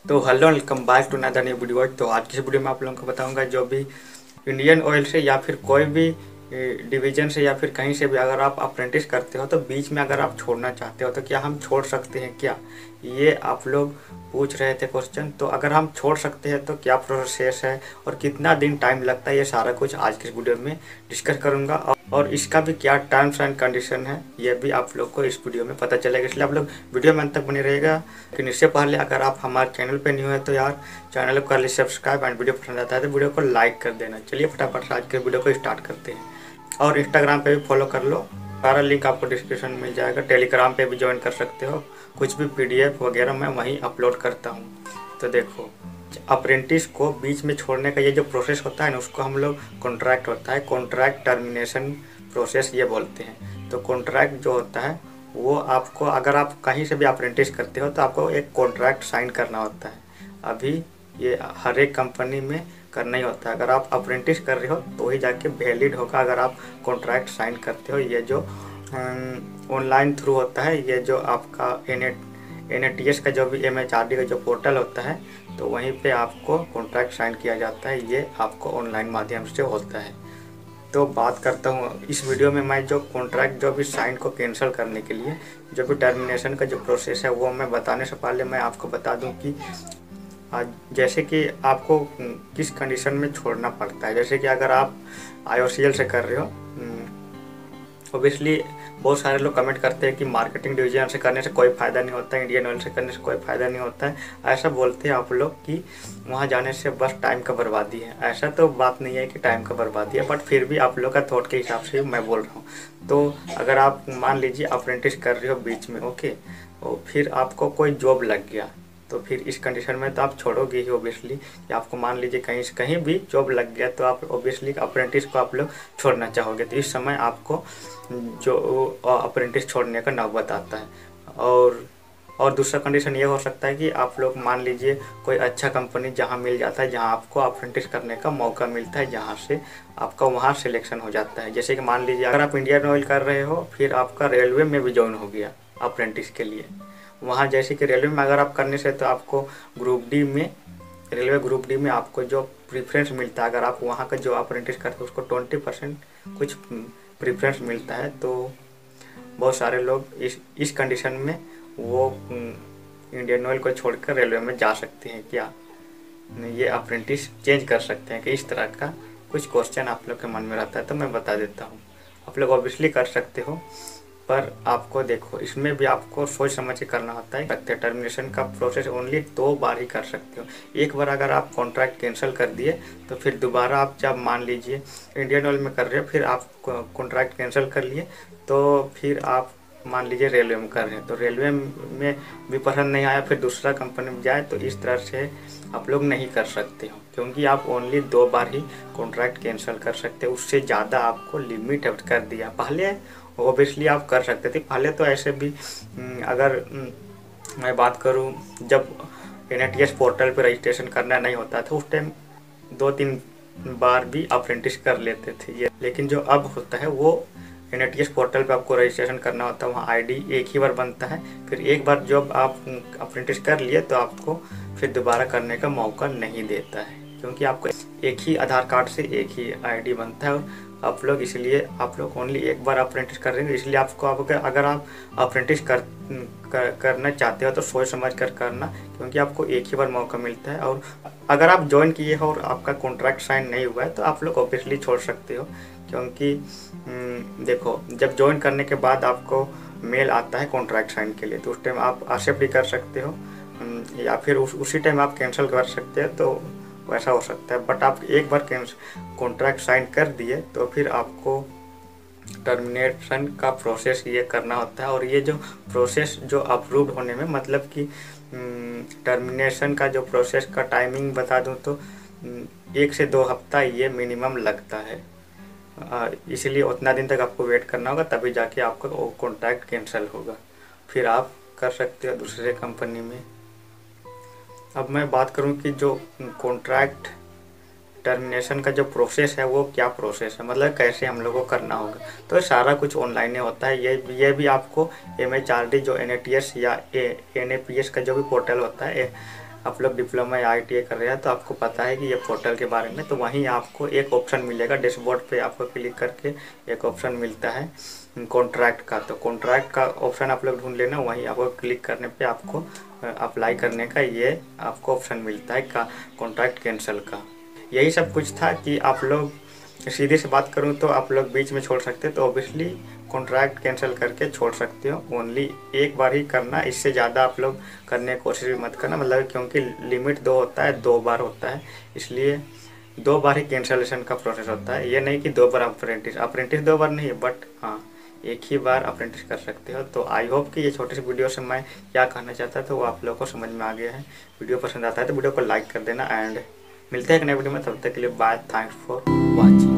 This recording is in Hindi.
तो hello welcome back to another new video. तो आज की इस वीडियो में आप लोगों को बताऊंगा जो भी इंडियन ऑयल से या फिर कोई भी डिवीजन से या फिर कहीं से भी अगर आप अप्रेंटिस करते हो तो बीच में अगर आप छोड़ना चाहते हो तो क्या हम छोड़ सकते हैं क्या, ये आप लोग पूछ रहे थे क्वेश्चन। तो अगर हम छोड़ सकते हैं तो क्या प्रोसेस है और कितना दिन टाइम लगता है, ये सारा कुछ आज की वीडियो में डिस्कस करूंगा और इसका भी क्या टर्म्स एंड कंडीशन है ये भी आप लोग को इस वीडियो में पता चलेगा, इसलिए आप लोग वीडियो में अंत तक बने रहेगा। लेकिन इससे पहले अगर आप हमारे चैनल पे न्यू है तो यार चैनल को कर लीजिए सब्सक्राइब एंड वीडियो पसंद आता है तो वीडियो को लाइक कर देना। चलिए फटाफट से आज के वीडियो को स्टार्ट करते हैं। और इंस्टाग्राम पे भी फॉलो कर लो, सारा लिंक आपको डिस्क्रिप्शन में मिल जाएगा। टेलीग्राम पे भी ज्वाइन कर सकते हो, कुछ भी पीडीएफ वगैरह मैं वहीं अपलोड करता हूँ। तो देखो, अप्रेंटिस को बीच में छोड़ने का ये जो प्रोसेस होता है ना, उसको हम लोग कॉन्ट्रैक्ट होता है, कॉन्ट्रैक्ट टर्मिनेशन प्रोसेस ये बोलते हैं। तो कॉन्ट्रैक्ट जो होता है वो आपको, अगर आप कहीं से भी अप्रेंटिस करते हो तो आपको एक कॉन्ट्रैक्ट साइन करना होता है। अभी ये हर एक कंपनी में करना ही होता है। अगर आप अप्रेंटिस कर रहे हो तो ही जाके वैलिड होगा अगर आप कॉन्ट्रैक्ट साइन करते हो। ये जो ऑनलाइन थ्रू होता है, ये जो आपका NATS का जो भी MHRD का जो पोर्टल होता है तो वहीं पे आपको कॉन्ट्रैक्ट साइन किया जाता है। ये आपको ऑनलाइन माध्यम से होता है। तो बात करता हूँ इस वीडियो में मैं जो कॉन्ट्रैक्ट जो भी साइन को कैंसिल करने के लिए जो भी टर्मिनेशन का जो प्रोसेस है वो मैं बताने से पहले मैं आपको बता दूं कि जैसे कि आपको किस कंडीशन में छोड़ना पड़ता है। जैसे कि अगर आप IOCL से कर रहे हो, ओबियसली बहुत सारे लोग कमेंट करते हैं कि मार्केटिंग डिवीजन से करने से कोई फ़ायदा नहीं होता है, इंडियन ऑयल से करने से कोई फ़ायदा नहीं होता है। ऐसा बोलते हैं आप लोग कि वहाँ जाने से बस टाइम का बर्बादी है। ऐसा तो बात नहीं है कि टाइम का बर्बादी है, बट फिर भी आप लोग का थॉट के हिसाब से मैं बोल रहा हूँ। तो अगर आप मान लीजिए अप्रेंटिस कर रहे हो बीच में, ओके, और फिर आपको कोई जॉब लग गया तो फिर इस कंडीशन में तो आप छोड़ोगे ही ओबियसली। कि आपको मान लीजिए कहीं भी जॉब लग गया तो आप ओबियसली अप्रेंटिस को आप लोग छोड़ना चाहोगे, तो इस समय आपको जो अप्रेंटिस छोड़ने का नौबत आता है। और दूसरा कंडीशन ये हो सकता है कि आप लोग मान लीजिए कोई अच्छा कंपनी जहाँ मिल जाता है, जहाँ आपको अप्रेंटिस करने का मौका मिलता है, जहाँ से आपका वहाँ सिलेक्शन हो जाता है। जैसे कि मान लीजिए अगर आप इंडियन ऑयल कर रहे हो फिर आपका रेलवे में भी ज्वाइन हो गया अप्रेंटिस के लिए। वहाँ जैसे कि रेलवे में अगर आप करने से तो आपको रेलवे ग्रुप डी में आपको जो प्रीफरेंस मिलता है, अगर आप वहाँ का जो अप्रेंटिस करते हो उसको 20% कुछ प्रीफरेंस मिलता है। तो बहुत सारे लोग इस कंडीशन में वो इंडियन ऑयल को छोड़कर रेलवे में जा सकते हैं। क्या ये अप्रेंटिस चेंज कर सकते हैं कि इस तरह का कुछ क्वेश्चन आप लोग के मन में रहता है, तो मैं बता देता हूँ। आप लोग ऑब्वियसली कर सकते हो, पर आपको देखो इसमें भी आपको सोच समझ के करना होता है। टर्मिनेशन का प्रोसेस ओनली 2 बार ही कर सकते हो। एक बार अगर आप कॉन्ट्रैक्ट कैंसिल कर दिए तो फिर दोबारा आप जब मान लीजिए इंडियन ऑयल में कर रहे हो, फिर आप कॉन्ट्रैक्ट कैंसिल कर लिए तो फिर आप मान लीजिए रेलवे में कर रहे हैं तो रेलवे में भी पसंद नहीं आया, फिर दूसरा कंपनी में जाए, तो इस तरह से आप लोग नहीं कर सकते हो, क्योंकि आप ओनली 2 बार ही कॉन्ट्रैक्ट कैंसिल कर सकते हो। उससे ज़्यादा आपको लिमिट कर दिया। पहले ओबियसली आप कर सकते थे, पहले तो ऐसे भी अगर मैं बात करूं जब NATS पोर्टल पर रजिस्ट्रेशन करना नहीं होता था उस टाइम 2-3 बार भी अप्रेंटिस कर लेते थे ये। लेकिन जो अब होता है वो NATS पोर्टल पे आपको रजिस्ट्रेशन करना होता है, वहाँ ID एक ही बार बनता है। फिर एक बार जब आप अप्रेंटिस कर लिए तो आपको फिर दोबारा करने का मौका नहीं देता है, क्योंकि आपको एक ही आधार कार्ड से एक ही ID बनता है। और आप लोग इसलिए आप लोग ओनली एक बार अप्रेंटिस कर रहे हैं, इसलिए आपको अगर आप अप्रेंटिस करना चाहते हो तो सोच समझ कर करना, क्योंकि आपको एक ही बार मौका मिलता है। और अगर आप ज्वाइन किए हो और आपका कॉन्ट्रैक्ट साइन नहीं हुआ है तो आप लोग ऑब्वियसली छोड़ सकते हो, क्योंकि देखो जब ज्वाइन करने के बाद आपको मेल आता है कॉन्ट्रैक्ट साइन के लिए, तो उस टाइम आप एक्सेप्ट भी कर सकते हो या फिर उसी टाइम आप कैंसिल कर सकते हैं, तो वैसा हो सकता है। बट आप एक बार कॉन्ट्रैक्ट साइन कर दिए तो फिर आपको टर्मिनेशन का प्रोसेस ये करना होता है। और ये जो प्रोसेस जो अप्रूव्ड होने में, मतलब कि टर्मिनेशन का जो प्रोसेस का टाइमिंग बता दूं तो 1 से 2 हफ्ता ये मिनिमम लगता है। इसलिए उतना दिन तक आपको वेट करना होगा, तभी जाके आपका कॉन्ट्रैक्ट कैंसिल होगा, फिर आप कर सकते हो दूसरे कंपनी में। अब मैं बात करूं कि जो कॉन्ट्रैक्ट टर्मिनेशन का जो प्रोसेस है वो क्या प्रोसेस है, मतलब कैसे हम लोगों को करना होगा। तो सारा कुछ ऑनलाइन ही होता है। ये भी आपको MHRD जो NATS या NAPS का जो भी पोर्टल होता है, आप लोग डिप्लोमा या ITI कर रहे हैं तो आपको पता है कि ये पोर्टल के बारे में। तो वहीं आपको एक ऑप्शन मिलेगा डैशबोर्ड पे, आपको क्लिक करके एक ऑप्शन मिलता है कॉन्ट्रैक्ट का। तो कॉन्ट्रैक्ट का ऑप्शन आप लोग ढूंढ लेना, वहीं आपको क्लिक करने पे आपको अप्लाई करने का ये आपको ऑप्शन मिलता है का कॉन्ट्रैक्ट कैंसिल का। यही सब कुछ था कि आप लोग सीधे से बात करूं तो आप लोग बीच में छोड़ सकते, तो ऑब्वियसली कॉन्ट्रैक्ट कैंसिल करके छोड़ सकते हो। ओनली एक बार ही करना, इससे ज़्यादा आप लोग करने की कोशिश भी मत करना, मतलब क्योंकि लिमिट 2 होता है, 2 बार होता है, इसलिए 2 बार ही कैंसलेशन का प्रोसेस होता है। ये नहीं कि 2 बार अप्रेंटिस 2 बार नहीं है, बट हाँ एक ही बार अप्रेंटिस कर सकते हो। तो आई होप कि ये छोटी सी वीडियो से मैं क्या कहना चाहता था वो आप लोगों को समझ में आ गया है। वीडियो पसंद आता है तो वीडियो को लाइक कर देना, एंड मिलते हैं एक नए वीडियो में। तब तक के लिए बाय, थैंक्स फॉर वॉचिंग।